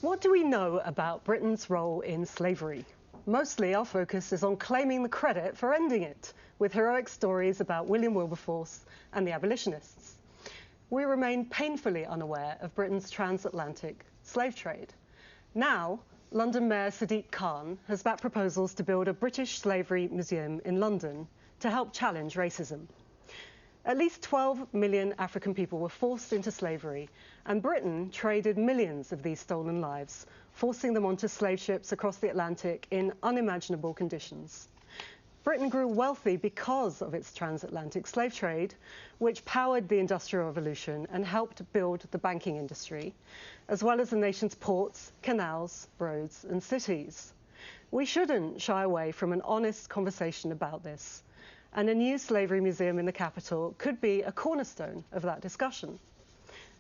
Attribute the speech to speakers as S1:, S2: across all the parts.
S1: What do we know about Britain's role in slavery? Mostly our focus is on claiming the credit for ending it, with heroic stories about William Wilberforce and the abolitionists. We remain painfully unaware of Britain's transatlantic slave trade. Now, London Mayor Sadiq Khan has backed proposals to build a British slavery museum in London to help challenge racism. At least 12 million African people were forced into slavery, and Britain traded millions of these stolen lives, forcing them onto slave ships across the Atlantic in unimaginable conditions. Britain grew wealthy because of its transatlantic slave trade, which powered the Industrial Revolution and helped build the banking industry, as well as the nation's ports, canals, roads and cities. We shouldn't shy away from an honest conversation about this, and a new slavery museum in the capital could be a cornerstone of that discussion.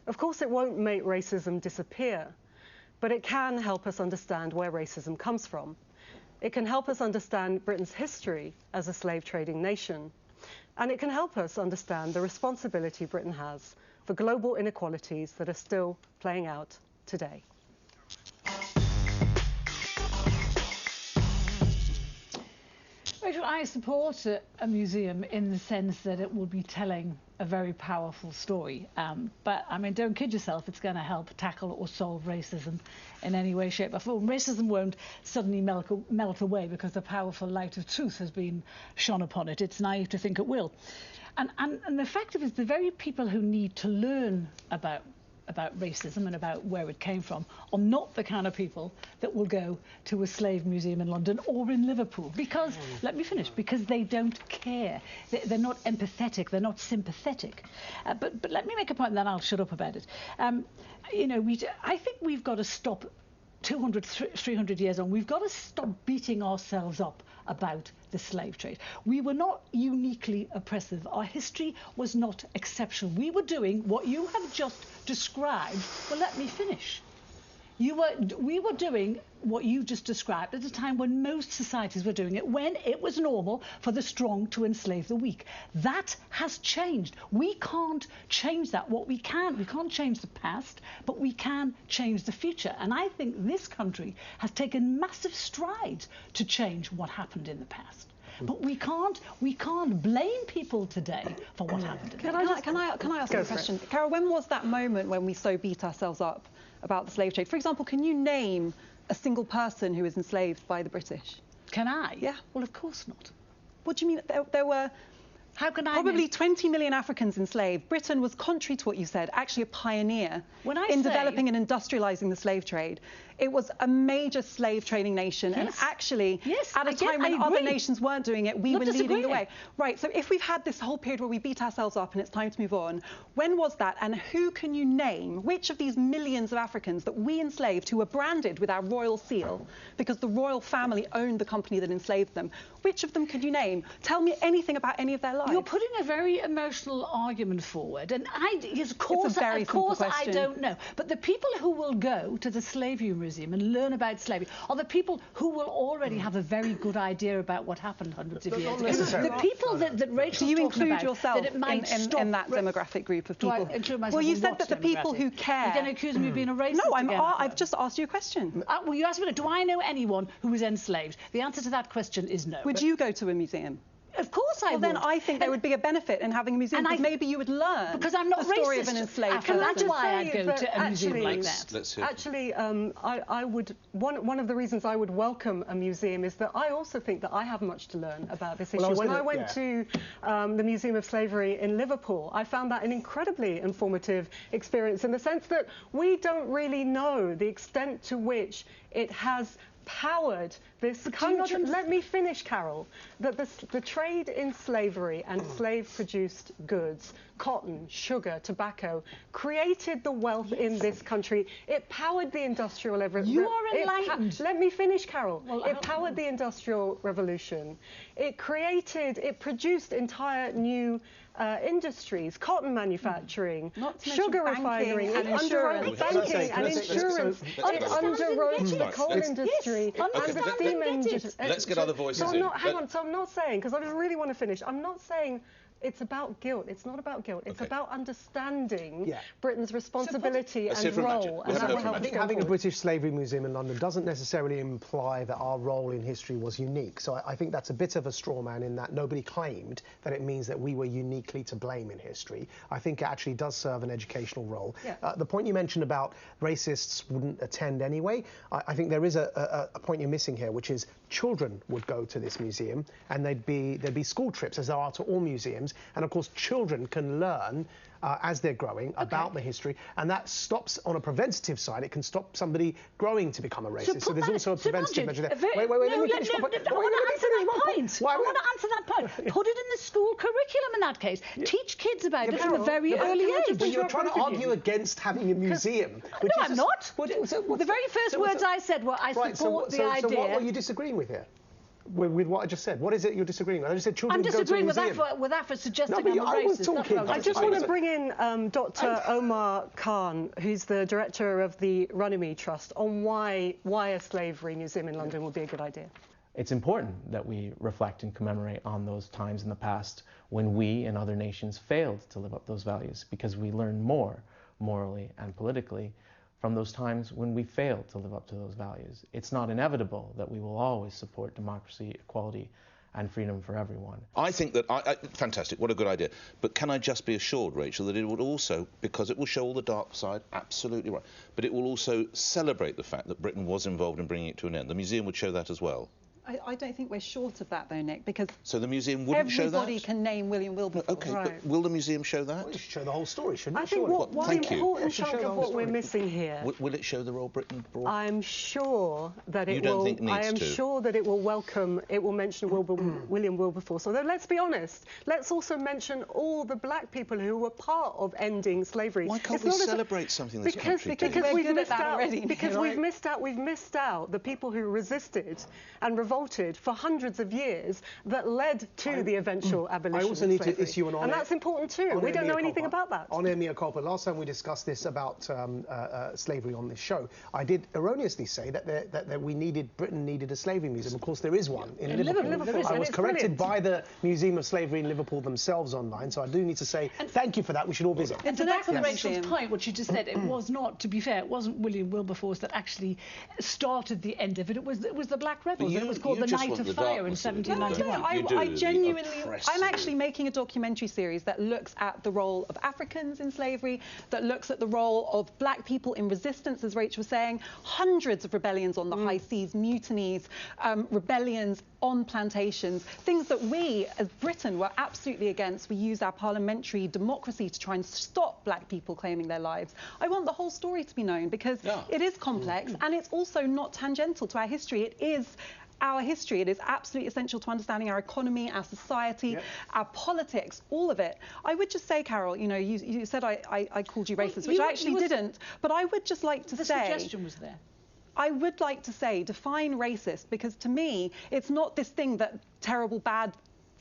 S1: Of course, it won't make racism disappear, but it can help us understand where racism comes from. It can help us understand Britain's history as a slave trading nation, and it can help us understand the responsibility Britain has for global inequalities that are still playing out today.
S2: Rachel, I support a museum in the sense that it will be telling a very powerful story. But, I mean, don't kid yourself, it's going to help tackle or solve racism in any way, shape or form. Racism won't suddenly melt away because the powerful light of truth has been shone upon it. It's naive to think it will. And the fact of it is, the very people who need to learn about racism and about where it came from are not the kind of people that will go to a slave museum in London or in Liverpool, because, let me finish, because they don't care. They're not empathetic, they're not sympathetic. But let me make a point and then I'll shut up about it. You know, I think we've got to stop 200, 300 years on. We've got to stop beating ourselves up about the slave trade. We were not uniquely oppressive. Our history was not exceptional. We were doing what you have just described. Well, let me finish. We were doing what you just described at a time when most societies were doing it, when it was normal for the strong to enslave the weak. That has changed. We can't change that. We can't change the past, but we can change the future. And I think this country has taken massive strides to change what happened in the past. But we can't blame people today for what happened in the past.
S3: Can I ask you a question? Carol, when was that moment when we so beat ourselves up about the slave trade? For example, can you name a single person who was enslaved by the British?
S2: Can I?
S3: Yeah.
S2: Well, of course not.
S3: What do you mean? There were probably 20 million Africans enslaved. Britain was, contrary to what you said, actually a pioneer in developing and industrialising the slave trade. It was a major slave trading nation, and actually, at a time when other nations weren't doing it, we were leading the way. Right, so if we've had this whole period where we beat ourselves up and it's time to move on, when was that, and who can you name, which of these millions of Africans that we enslaved, who were branded with our royal seal, because the royal family owned the company that enslaved them, which of them could you name? Tell me anything about any of their lives.
S2: You're putting a very emotional argument forward, and of course I don't know. But the people who will go to the slavery museum and learn about slavery are the people who will already have a very good idea about what happened hundreds of years ago. The people that Rachel's talking about,
S3: yourself
S2: that it might stop
S3: in that demographic group of people?
S2: Well,
S3: you said that the people who care.
S2: You're going to accuse me of being a racist.
S3: No, I've just asked you a question.
S2: Well, you asked me, do I know anyone who was enslaved? The answer to that question is no.
S3: Would you go to a museum?
S2: Of course I would.
S3: Well, then I think there would be a benefit in having a museum, because maybe you would learn
S2: because I'm not
S3: the story
S2: racist.
S3: Of an enslaved person.
S2: And that's why I go to a museum like that.
S1: Actually, I would. One of the reasons I would welcome a museum is that I also think that I have much to learn about this issue. When I went to the Museum of Slavery in Liverpool, I found that an incredibly informative experience, in the sense that we don't really know the extent to which it has powered this country. Let me finish, Carol. That the trade in slavery and slave-produced goods, cotton, sugar, tobacco, created the wealth in this country. It powered the Industrial Revolution.
S2: You are enlightened.
S1: Let me finish, Carol. Well, it powered the Industrial Revolution. It produced entire new industries, cotton manufacturing, sugar refining, it underwrote banking and insurance, it underwrote the coal industry and the steam industry.
S4: Let's get other voices in.
S1: Hang on, so I'm not saying, because I really want to finish, I'm not saying It's about guilt. It's not about guilt. It's about understanding
S4: Yeah.
S1: Britain's responsibility and role. And that will help
S4: I think having a British Slavery Museum in London doesn't necessarily imply that our role in history was unique. So I think that's a bit of a straw man in that nobody claimed that it means that we were uniquely to blame in history. I think it actually does serve an educational role. Yeah. The point you mentioned about racists wouldn't attend anyway, I think there is a point you're missing here, which is children would go to this museum and there'd be school trips, as there are to all museums. And of course, children can learn as they're growing about the history, and that stops on a preventative side. It can stop somebody growing to become a racist. So there's also a preventative measure there. Wait, let me finish my point.
S2: I want to answer that point. I want to answer that point. Put it in the school curriculum in that case. Teach kids about it from a very early age.
S4: But you're trying to argue against having a museum.
S2: No, I'm not. The very first words I said were, I support the idea.
S4: So what are you disagreeing with here? With what I just said. What is it you're disagreeing with? I just said children go to a museum.
S2: I'm disagreeing with that for suggesting I'm a racist.
S1: I just want to bring in Dr. Omar Khan, who's the director of the Runnymede Trust, on why a slavery museum in London would be a good idea.
S5: It's important that we reflect and commemorate on those times in the past when we and other nations failed to live up those values, because we learn more morally and politically from those times when we failed to live up to those values. It's not inevitable that we will always support democracy, equality, and freedom for everyone.
S6: I think that, fantastic, what a good idea. But can I just be assured, Rachel, that it would also, because it will show all the dark side, absolutely right, but it will also celebrate the fact that Britain was involved in bringing it to an end. The museum would show that as well.
S3: I don't think we're short of that, though, Nick, because
S6: so the museum wouldn't show that?
S3: Everybody can name William Wilberforce.
S6: OK, but will the museum show that?
S4: Well, it should show the whole story, shouldn't it?
S1: I think one important chunk of what we're missing here...
S6: Will it show the role Britain brought?
S1: I'm sure that it will...
S6: You don't think it needs to?
S1: I am sure that it will mention William Wilberforce. Although, let's be honest, let's also mention all the black people who were part of ending slavery.
S6: Why can't we celebrate something this country did?
S1: Because we've missed out already. Because we've missed out the people who resisted and revolted for hundreds of years that led to the eventual abolition.
S4: I also need to issue an
S1: and that's important too. We don't know anything about that.
S4: On mea culpa. Last time we discussed this about slavery on this show, I did erroneously say that Britain needed a slavery museum. Of course, there is one in Liverpool. I was corrected by the Museum of Slavery in Liverpool themselves online, so I do need to say thank you for that. We should all visit.
S2: And to back on Rachel's point, what she just said, it was not, to be fair, it wasn't William Wilberforce that actually started the end of it. It was the Black Rebels. It was called the Night of Fire in 1791.
S3: I genuinely... I'm actually making a documentary series that looks at the role of Africans in slavery, that looks at the role of black people in resistance, as Rachel was saying. Hundreds of rebellions on the high seas, mutinies, rebellions on plantations, things that we, as Britain, were absolutely against. We used our parliamentary democracy to try and stop black people claiming their lives. I want the whole story to be known because it is complex and it's also not tangential to our history. It is our history. It is absolutely essential to understanding our economy, our society, our politics, all of it. I would just say, Carol, you know, you said I called you racist, which I actually didn't, but I would just like to say...
S2: The suggestion was there.
S3: I would like to say, define racist, because to me, it's not this thing that terrible, bad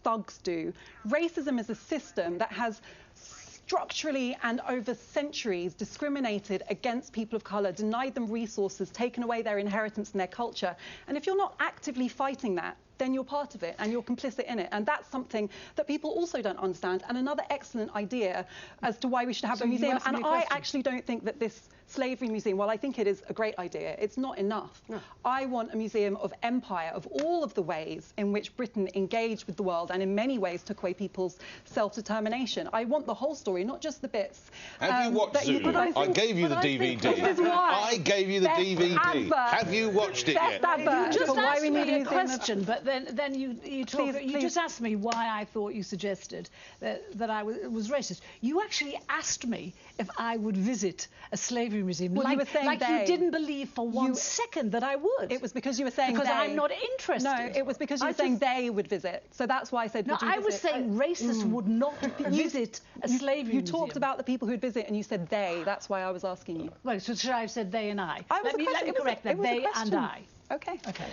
S3: thugs do. Racism is a system that has structurally and over centuries discriminated against people of colour, denied them resources, taken away their inheritance and their culture. And if you're not actively fighting that, then you're part of it and you're complicit in it. And that's something that people also don't understand. And another excellent idea as to why we should have a museum. And I actually don't think that this slavery museum, while I think it is a great idea, it's not enough. No. I want a museum of empire, of all of the ways in which Britain engaged with the world and in many ways took away people's self-determination. I want the whole story, not just the bits.
S6: Have you watched Zulu? I gave you the DVD. I gave you the DVD. Have you watched it yet?
S2: You just asked me a question, but then you talk. You just asked me why I thought you suggested that I was racist. You actually asked me if I would visit a slavery museum.
S3: Well, you were saying
S2: you didn't believe for one second that I would.
S3: It was because you were saying
S2: because I'm not interested.
S3: No, it was because you were saying they would visit. So that's why I said.
S2: No, I was saying racists would not visit a slavery museum.
S3: You talked about the people who'd visit, and you said they. That's why I was asking you.
S2: Well, so should I have said they and I? Let me correct that. They and I.
S3: Okay.
S2: Okay.